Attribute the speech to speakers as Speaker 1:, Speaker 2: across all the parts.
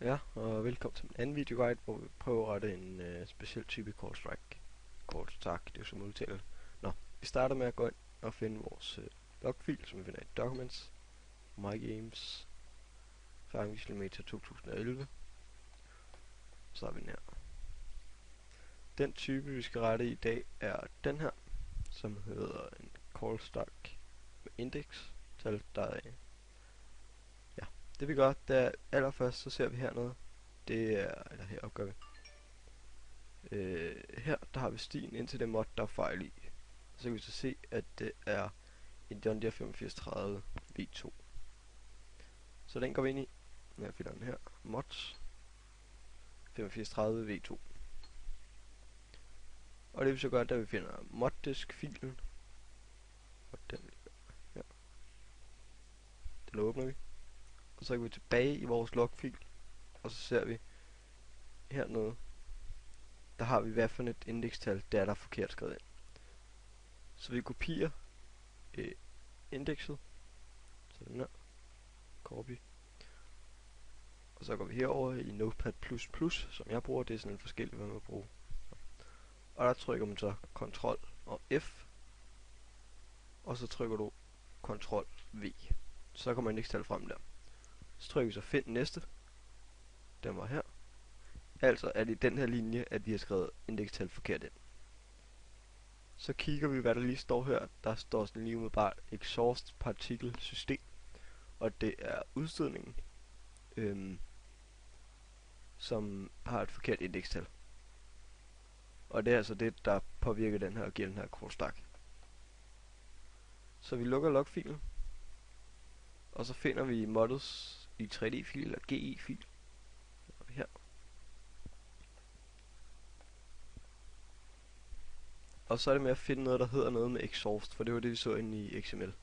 Speaker 1: Ja, og velkommen til en anden videoguide, hvor vi prøver at rette en speciel type Cold Stack, det er jo som udtaler det. Nå, vi starter med at gå ind og finde vores logfil, som vi finder i Documents, My Games, Farming 2011. Så har vi den her. Den type, vi skal rette i dag, er den her, som hedder en Cold Stack med index-tal, der er ja. Det vi gør, det er allerførst, så ser vi hernede, det er, eller her opgør vi. Her der har vi stien ind til det mod, der er fejl i. Så kan vi så se, at det er en John Deere 8530 V2. Så den går vi ind i. Jeg finder den her. Mods 8530 V2. Og det vi så gør, da vi finder moddisk-filen. Og den her. Den åbner vi. Og så går vi tilbage i vores logfil. Og så ser vi hernede. Der har vi hvad for et indekstal, der er forkert skrevet ind. Så vi kopierer indekset. Så den her. Copy. Og så går vi herover i Notepad++, som jeg bruger. Det er sådan en forskellig, hvad man bruger. Og der trykker man så Ctrl og F. Og så trykker du Ctrl V. Så kommer indekstal frem der. Så trykker vi så find næste. Den var her. Altså er det i den her linje, at vi har skrevet indekstal forkert ind. Så kigger vi, hvad der lige står her. Der står sådan lige umiddelbart exhaust particle system. Og det er udstødningen, som har et forkert indekstal. Og det er altså det, der påvirker den her og giver den her Cold Stack. Så vi lukker logfilen. Og så finder vi moddets i 3D-fil eller GE-fil. Her. Og så er det med at finde noget, der hedder noget med exhaust, for det var det, vi så inde i XML.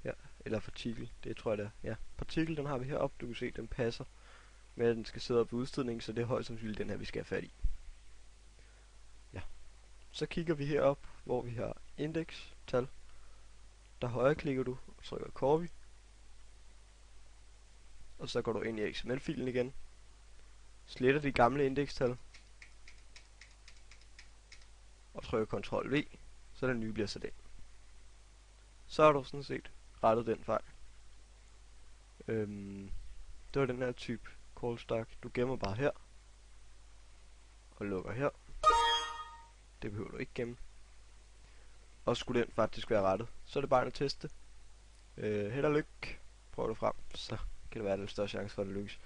Speaker 1: Ja, eller partikel, det tror jeg det er. Ja, partikel, den har vi heroppe, du kan se, den passer med, at den skal sidde op ved udstødningen, så det er højst sandsynligt den her, vi skal have fat i. Ja, så kigger vi herop, hvor vi har index-tal. Der højreklikker du og trykker copy. Og så går du ind i XML-filen igen. Sletter de gamle indekstal. Og trykker Ctrl V, så den nye bliver sat ind. Så har du sådan set rettet den fejl. Det var den her type Cold Stack. Du gemmer bare her. Og lukker her. Det behøver du ikke gemme. Og skulle den faktisk være rettet, så er det bare at teste. Held og lykke. Prøv det frem, så kan det være, at der er større chance for, at det lykkes.